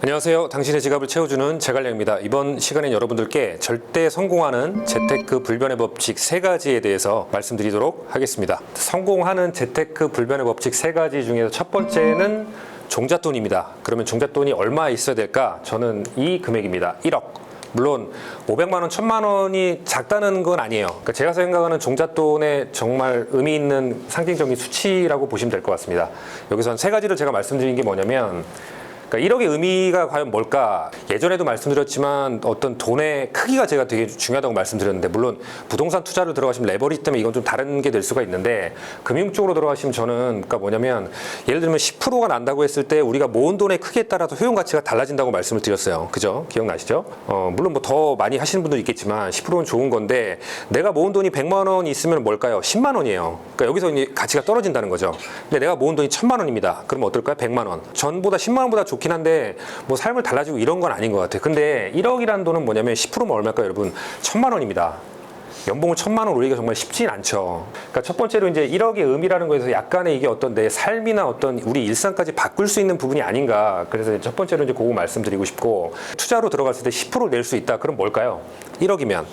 안녕하세요. 당신의 지갑을 채워주는 제갈량입니다. 이번 시간엔 여러분들께 절대 성공하는 재테크 불변의 법칙 3가지에 대해서 말씀드리도록 하겠습니다. 성공하는 재테크 불변의 법칙 3가지 중에서 첫 번째는 종잣돈입니다. 그러면 종잣돈이 얼마 있어야 될까? 저는 이 금액입니다. 1억. 물론 500만 원, 1000만 원이 작다는 건 아니에요. 그러니까 제가 생각하는 종잣돈의 정말 의미 있는 상징적인 수치라고 보시면 될 것 같습니다. 여기서 한 3가지를 제가 말씀드린 게 뭐냐면, 그러니까 1억의 의미가 과연 뭘까? 예전에도 말씀드렸지만 어떤 돈의 크기가 제가 되게 중요하다고 말씀드렸는데, 물론 부동산 투자를 들어가시면 레버리지 때문에 이건 좀 다른 게 될 수가 있는데, 금융 쪽으로 들어가시면 저는 그러니까 뭐냐면, 예를 들면 10%가 난다고 했을 때 우리가 모은 돈의 크기에 따라서 효용 가치가 달라진다고 말씀을 드렸어요. 그죠? 기억나시죠? 물론 뭐 더 많이 하시는 분도 있겠지만 10%는 좋은 건데, 내가 모은 돈이 100만 원 있으면 뭘까요? 10만 원이에요. 그러니까 여기서 이제 가치가 떨어진다는 거죠. 근데 내가 모은 돈이 1000만 원입니다. 그러면 어떨까요? 100만 원. 전보다 10만 원보다 좋긴 한데 뭐 삶을 달라지고 이런 건 아닌 것 같아요. 근데 1억이라는 돈은 뭐냐면 10%면 얼마일까요, 여러분? 1000만 원입니다. 연봉을 1000만 원 올리기가 정말 쉽진 않죠. 그러니까 첫 번째로 이제 1억의 의미라는 거에서 약간의 이게 어떤 내 삶이나 어떤 우리 일상까지 바꿀 수 있는 부분이 아닌가. 그래서 첫 번째로 이제 그거 말씀드리고 싶고, 투자로 들어갔을 때 10% 낼 수 있다. 그럼 뭘까요? 1억이면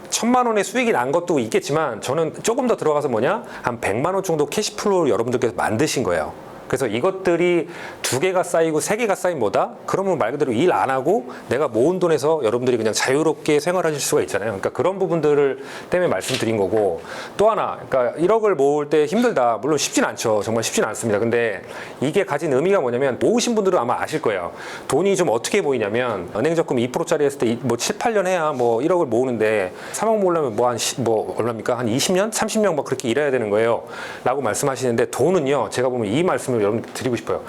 1000만 원의 수익이 난 것도 있겠지만, 저는 조금 더 들어가서 뭐냐? 한 100만 원 정도 캐시플로우를 여러분들께서 만드신 거예요. 그래서 이것들이 2개가 쌓이고 3개가 쌓인 뭐다? 그러면 말 그대로 일 안 하고 내가 모은 돈에서 여러분들이 그냥 자유롭게 생활하실 수가 있잖아요. 그러니까 그런 부분들을 때문에 말씀드린 거고, 또 하나, 그러니까 1억을 모을 때 힘들다. 물론 쉽진 않죠. 정말 쉽진 않습니다. 근데 이게 가진 의미가 뭐냐면, 모으신 분들은 아마 아실 거예요. 돈이 좀 어떻게 보이냐면, 은행 적금 2%짜리 했을 때 뭐 7, 8년 해야 뭐 1억을 모으는데, 3억 모으려면 뭐 얼마입니까? 한 20년? 30년 막 그렇게 일해야 되는 거예요. 라고 말씀하시는데, 돈은요, 제가 보면 이 말씀을 여러분 드리고 싶어요.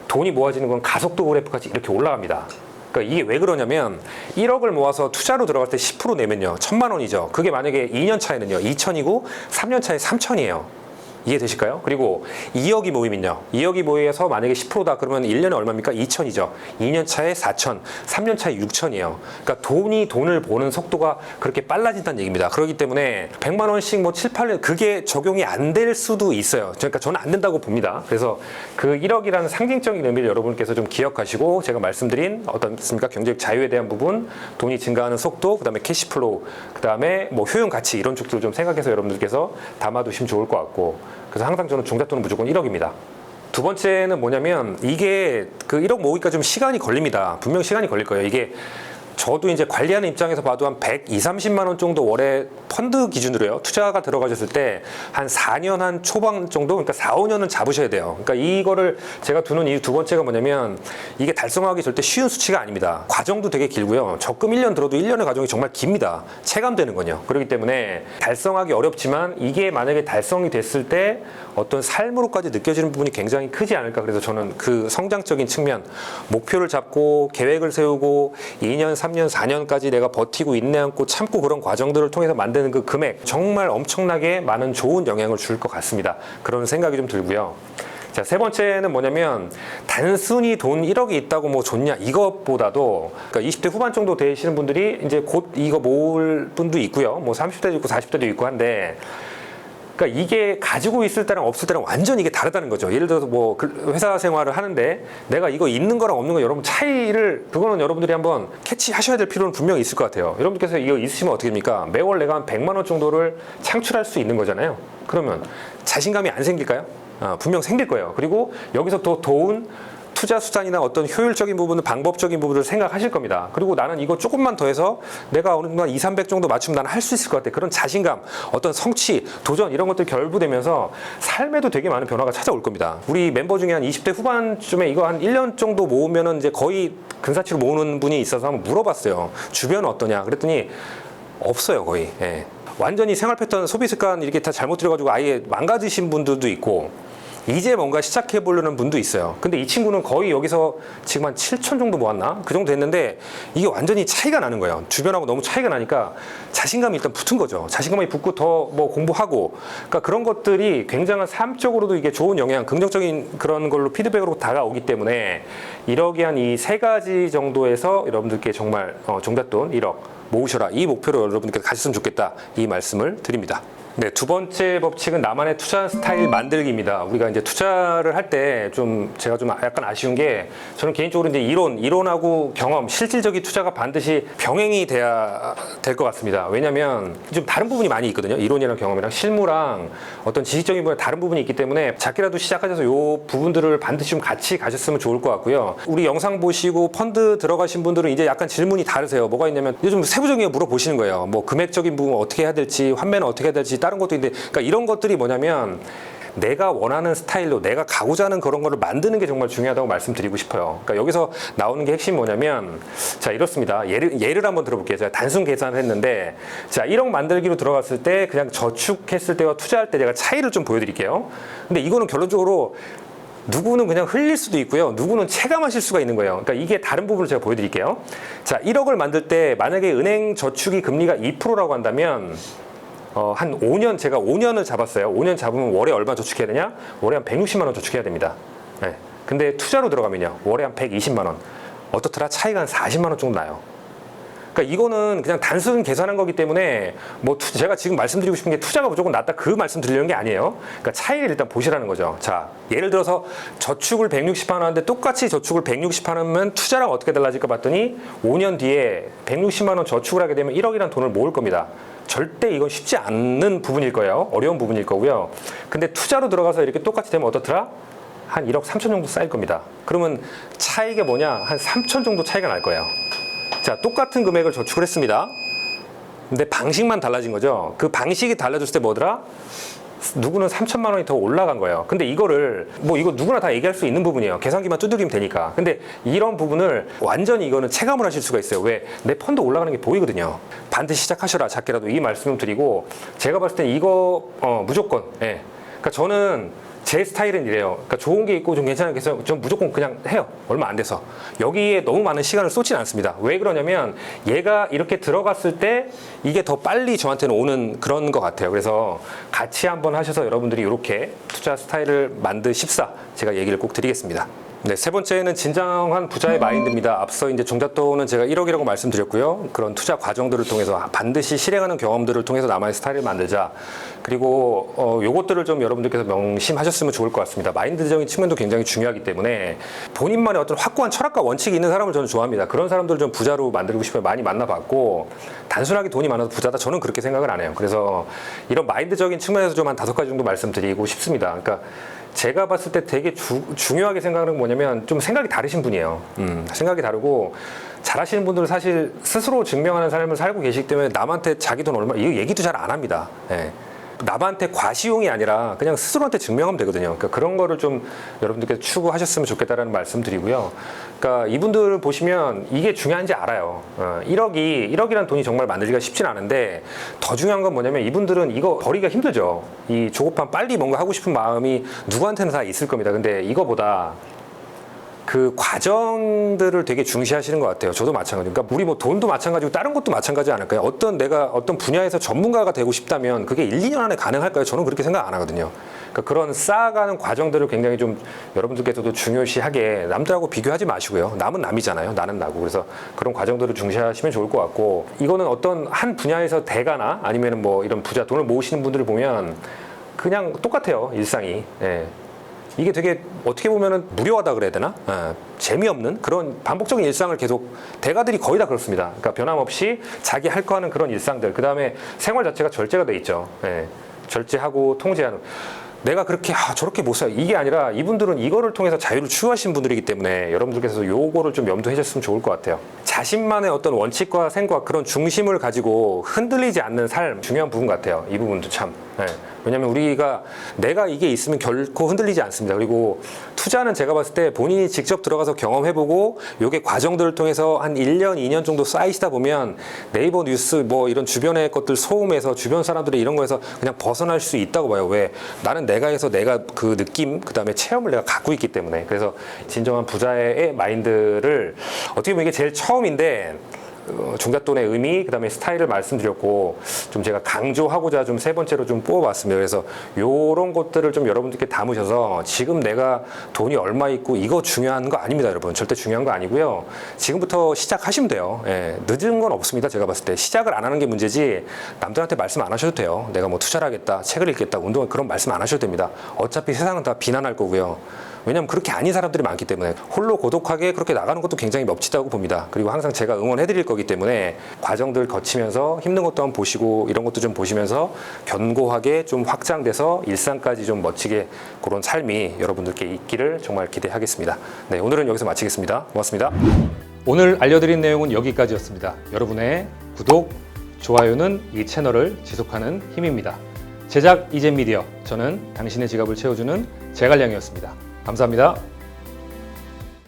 돈이 모아지는 건 가속도 그래프까지 이렇게 올라갑니다. 그러니까 이게 왜 그러냐면, 1억을 모아서 투자로 들어갈 때 10% 내면요, 1000만 원이죠. 그게 만약에 2년 차에는요 2000이고 3년 차에 3000이에요. 이해되실까요? 그리고 2억이 모이면요, 2억이 모여서 만약에 10%다 그러면 1년에 얼마입니까? 2000이죠. 2년 차에 4000, 3년 차에 6000이에요. 그러니까 돈을 보는 속도가 그렇게 빨라진다는 얘기입니다. 그렇기 때문에 100만 원씩 뭐 7, 8년 그게 적용이 안 될 수도 있어요. 그러니까 저는 안 된다고 봅니다. 그래서 그 1억이라는 상징적인 의미를 여러분께서 좀 기억하시고, 제가 말씀드린 어떻습니까? 경제적 자유에 대한 부분, 돈이 증가하는 속도, 그다음에 캐시플로우, 그다음에 뭐 효용 가치, 이런 쪽들을 좀 생각해서 여러분들께서 담아두시면 좋을 것 같고, 그래서 항상 저는 종잣돈은 무조건 1억입니다. 두 번째는 뭐냐면, 이게 그 1억 모으기가 좀 시간이 걸립니다. 분명 시간이 걸릴 거예요. 이게 저도 이제 관리하는 입장에서 봐도 한 120~130만 원 정도 월에 펀드 기준으로요, 투자가 들어가셨을 때 한 4년 한 초반 정도, 그러니까 4, 5년은 잡으셔야 돼요. 그러니까 이거를 제가 두는 이유 두 번째가 뭐냐면, 이게 달성하기 절대 쉬운 수치가 아닙니다. 과정도 되게 길고요. 적금 1년 들어도 1년의 과정이 정말 깁니다. 체감되는 건요. 그렇기 때문에 달성하기 어렵지만, 이게 만약에 달성이 됐을 때 어떤 삶으로까지 느껴지는 부분이 굉장히 크지 않을까. 그래서 저는 그 성장적인 측면, 목표를 잡고 계획을 세우고 2년, 3년, 4년까지 내가 버티고 인내 안고 참고 그런 과정들을 통해서 만드는 그 금액, 정말 엄청나게 많은 좋은 영향을 줄 것 같습니다. 그런 생각이 좀 들고요. 자, 세 번째는 뭐냐면, 단순히 돈 1억이 있다고 뭐 좋냐, 이것보다도, 그러니까 20대 후반 정도 되시는 분들이 이제 곧 이거 모을 분도 있고요. 뭐 30대도 있고 40대도 있고 한데, 그러니까 이게 가지고 있을 때랑 없을 때랑 완전히 이게 다르다는 거죠. 예를 들어서 뭐 회사 생활을 하는데, 내가 이거 있는 거랑 없는 거, 여러분 차이를, 그거는 여러분들이 한번 캐치하셔야 될 필요는 분명히 있을 것 같아요. 여러분께서 이거 있으시면 어떻게 됩니까? 매월 내가 한 100만 원 정도를 창출할 수 있는 거잖아요. 그러면 자신감이 안 생길까요? 분명 생길 거예요. 그리고 여기서 더 좋은 투자 수단이나 어떤 효율적인 부분을, 방법적인 부분을 생각하실 겁니다. 그리고 나는 이거 조금만 더해서 내가 어느 정도 2, 300 정도 맞추면 나는 할 수 있을 것 같아. 그런 자신감, 어떤 성취, 도전, 이런 것들이 결부되면서 삶에도 되게 많은 변화가 찾아올 겁니다. 우리 멤버 중에 한 20대 후반쯤에 이거 한 1년 정도 모으면은 이제 거의 근사치로 모으는 분이 있어서 한번 물어봤어요. 주변은 어떠냐? 그랬더니 없어요, 거의. 예. 완전히 생활 패턴, 소비 습관 이렇게 다 잘못 들여가지고 아예 망가지신 분들도 있고, 이제 뭔가 시작해 보려는 분도 있어요. 근데 이 친구는 거의 여기서 지금 한 7천 정도 모았나? 그 정도 됐는데, 이게 완전히 차이가 나는 거예요. 주변하고 너무 차이가 나니까 자신감이 일단 붙은 거죠. 자신감이 붙고 더 뭐 공부하고, 그러니까 그런 것들이 굉장한 삶적으로도 이게 좋은 영향, 긍정적인 그런 걸로 피드백으로 다가오기 때문에, 1억이 한 이 3가지 정도에서 여러분들께 정말 종잣돈 1억 모으셔라, 이 목표로 여러분들께서 가셨으면 좋겠다, 이 말씀을 드립니다. 네, 두 번째 법칙은 나만의 투자 스타일 만들기입니다. 우리가 이제 투자를 할 때 제가 좀 약간 아쉬운 게 저는 개인적으로 이제 이론하고 경험, 실질적인 투자가 반드시 병행이 돼야 될 것 같습니다. 왜냐면 좀 다른 부분이 많이 있거든요. 이론이랑 경험이랑 실무랑 어떤 지식적인 부분에 다른 부분이 있기 때문에 작게라도 시작하셔서 요 부분들을 반드시 좀 같이 가셨으면 좋을 것 같고요. 우리 영상 보시고 펀드 들어가신 분들은 이제 약간 질문이 다르세요. 뭐가 있냐면 요즘 세부적인 거 물어보시는 거예요. 뭐 금액적인 부분 어떻게 해야 될지, 환매는 어떻게 해야 될지, 다른 것도 있는데, 그러니까 이런 것들이 뭐냐면 내가 원하는 스타일로 내가 가고자 하는 그런 거를 만드는 게 정말 중요하다고 말씀드리고 싶어요. 그러니까 여기서 나오는 게 핵심이 뭐냐면, 자, 이렇습니다. 예를 한번 들어볼게요. 제가 단순 계산을 했는데, 자, 1억 만들기로 들어갔을 때 그냥 저축했을 때와 투자할 때 제가 차이를 좀 보여드릴게요. 근데 이거는 결론적으로 누구는 그냥 흘릴 수도 있고요. 누구는 체감하실 수가 있는 거예요. 그러니까 이게 다른 부분을 제가 보여드릴게요. 자, 1억을 만들 때 만약에 은행 저축이 금리가 2%라고 한다면 한 5년, 제가 5년을 잡았어요. 5년 잡으면 월에 얼마 저축해야 되냐? 월에 한 160만 원 저축해야 됩니다. 네. 근데 투자로 들어가면요. 월에 한 120만 원. 어떻더라? 차이가 한 40만 원 정도 나요. 그러니까 이거는 그냥 단순 계산한 거기 때문에 뭐 제가 지금 말씀드리고 싶은 게 투자가 무조건 낫다 그 말씀 드리려는 게 아니에요. 그러니까 차이를 일단 보시라는 거죠. 자, 예를 들어서 저축을 160만 원 하는데 똑같이 저축을 160만 원이면 투자랑 어떻게 달라질까 봤더니 5년 뒤에 160만 원 저축을 하게 되면 1억이라는 돈을 모을 겁니다. 절대 이건 쉽지 않는 부분일 거예요. 어려운 부분일 거고요. 근데 투자로 들어가서 이렇게 똑같이 되면 어떻더라? 한 1억 3천 정도 쌓일 겁니다. 그러면 차이가 뭐냐? 한 3천 정도 차이가 날 거예요. 자, 똑같은 금액을 저축을 했습니다. 근데 방식만 달라진 거죠. 그 방식이 달라졌을 때 뭐더라? 누구는 3천만 원이 더 올라간 거예요. 근데 이거를 이거 누구나 다 얘기할 수 있는 부분이에요. 계산기만 두들기면 되니까. 근데 이런 부분을 완전히 이거는 체감을 하실 수가 있어요. 왜? 내 펀드 올라가는 게 보이거든요. 반드시 시작하셔라. 작게라도 이 말씀을 드리고, 제가 봤을 땐 이거 무조건. 예. 그러니까 저는 제 스타일은 이래요. 그러니까 좋은 게 있고 좀 괜찮은 게 있어요. 전 무조건 그냥 해요. 얼마 안 돼서. 여기에 너무 많은 시간을 쏟진 않습니다. 왜 그러냐면 얘가 이렇게 들어갔을 때 이게 더 빨리 저한테는 오는 그런 것 같아요. 그래서 같이 한번 하셔서 여러분들이 이렇게 투자 스타일을 만드십사, 제가 얘기를 꼭 드리겠습니다. 네, 세 번째는 진정한 부자의 마인드입니다. 앞서 이제 종잣돈은 제가 1억이라고 말씀드렸고요. 그런 투자 과정들을 통해서 반드시 실행하는 경험들을 통해서 나만의 스타일을 만들자. 그리고 요것들을 좀 여러분들께서 명심하셨으면 좋을 것 같습니다. 마인드적인 측면도 굉장히 중요하기 때문에 본인만의 어떤 확고한 철학과 원칙이 있는 사람을 저는 좋아합니다. 그런 사람들을 좀 부자로 만들고 싶어요. 많이 만나봤고, 단순하게 돈이 많아서 부자다, 저는 그렇게 생각을 안 해요. 그래서 이런 마인드적인 측면에서 좀 한 5가지 정도 말씀드리고 싶습니다. 그러니까 제가 봤을 때 되게 중요하게 생각하는 건 뭐냐면 좀 생각이 다르신 분이에요. 생각이 다르고 잘하시는 분들은 사실 스스로 증명하는 삶을 살고 계시기 때문에 남한테 자기 돈 얼마, 이거 얘기도 잘 안 합니다. 예. 남한테 과시용이 아니라 그냥 스스로한테 증명하면 되거든요. 그러니까 그런 거를 좀 여러분들께서 추구하셨으면 좋겠다라는 말씀 드리고요. 그러니까 이분들을 보시면 이게 중요한지 알아요. 1억이란 돈이 정말 만들기가 쉽진 않은데, 더 중요한 건 뭐냐면 이분들은 이거 버리기가 힘들죠. 이 조급한 빨리 뭔가 하고 싶은 마음이 누구한테는 다 있을 겁니다. 근데 이거보다 그 과정들을 되게 중시하시는 것 같아요. 저도 마찬가지고. 그러니까 우리 돈도 마찬가지고 다른 것도 마찬가지 않을까요? 내가 어떤 분야에서 전문가가 되고 싶다면 그게 1, 2년 안에 가능할까요? 저는 그렇게 생각 안 하거든요. 그러니까 그런 쌓아가는 과정들을 굉장히 좀 여러분들께서도 중요시하게, 남들하고 비교하지 마시고요. 남은 남이잖아요. 나는 나고. 그래서 그런 과정들을 중시하시면 좋을 것 같고, 이거는 어떤 한 분야에서 대가나 아니면 이런 부자, 돈을 모으시는 분들을 보면 그냥 똑같아요. 일상이. 예. 이게 되게 어떻게 보면은 무료하다 그래야 되나? 재미없는 그런 반복적인 일상을 계속, 대가들이 거의 다 그렇습니다. 그러니까 변함없이 자기 할 거 하는 그런 일상들. 그 다음에 생활 자체가 절제가 돼 있죠. 예. 절제하고 통제하는. 내가 그렇게 저렇게 못 살아, 이게 아니라 이분들은 이거를 통해서 자유를 추구하신 분들이기 때문에 여러분들께서 요거를 좀 염두해 주셨으면 좋을 것 같아요. 자신만의 어떤 원칙과 생각, 그런 중심을 가지고 흔들리지 않는 삶, 중요한 부분 같아요. 이 부분도 참. 예. 왜냐면 우리가 내가 이게 있으면 결코 흔들리지 않습니다. 그리고 투자는 제가 봤을 때 본인이 직접 들어가서 경험해보고 요게 과정들을 통해서 한 1년, 2년 정도 쌓이시다 보면 네이버 뉴스 이런 주변의 것들 소음에서, 주변 사람들의 이런 거에서 그냥 벗어날 수 있다고 봐요. 왜? 나는 내가 해서 내가 그 느낌, 그 다음에 체험을 내가 갖고 있기 때문에. 그래서 진정한 부자의 마인드를, 어떻게 보면 이게 제일 처음인데 중잣돈의 의미, 그다음에 스타일을 말씀드렸고 좀 제가 강조하고자 좀 세 번째로 좀 뽑아봤습니다. 그래서 요런 것들을 좀 여러분들께 담으셔서 지금 내가 돈이 얼마 있고 이거 중요한 거 아닙니다, 여러분. 절대 중요한 거 아니고요. 지금부터 시작하시면 돼요. 예, 늦은 건 없습니다. 제가 봤을 때 시작을 안 하는 게 문제지 남들한테 말씀 안 하셔도 돼요. 내가 뭐 투자를 하겠다, 책을 읽겠다, 운동 그런 말씀 안 하셔도 됩니다. 어차피 세상은 다 비난할 거고요. 왜냐하면 그렇게 아닌 사람들이 많기 때문에 홀로 고독하게 그렇게 나가는 것도 굉장히 멋지다고 봅니다. 그리고 항상 제가 응원해드릴 거기 때문에 과정들 거치면서 힘든 것도 한번 보시고 이런 것도 좀 보시면서 견고하게 좀 확장돼서 일상까지 좀 멋지게 그런 삶이 여러분들께 있기를 정말 기대하겠습니다. 네, 오늘은 여기서 마치겠습니다. 고맙습니다. 오늘 알려드린 내용은 여기까지였습니다. 여러분의 구독, 좋아요는 이 채널을 지속하는 힘입니다. 제작 이젠미디어, 저는 당신의 지갑을 채워주는 제갈량이었습니다. 감사합니다.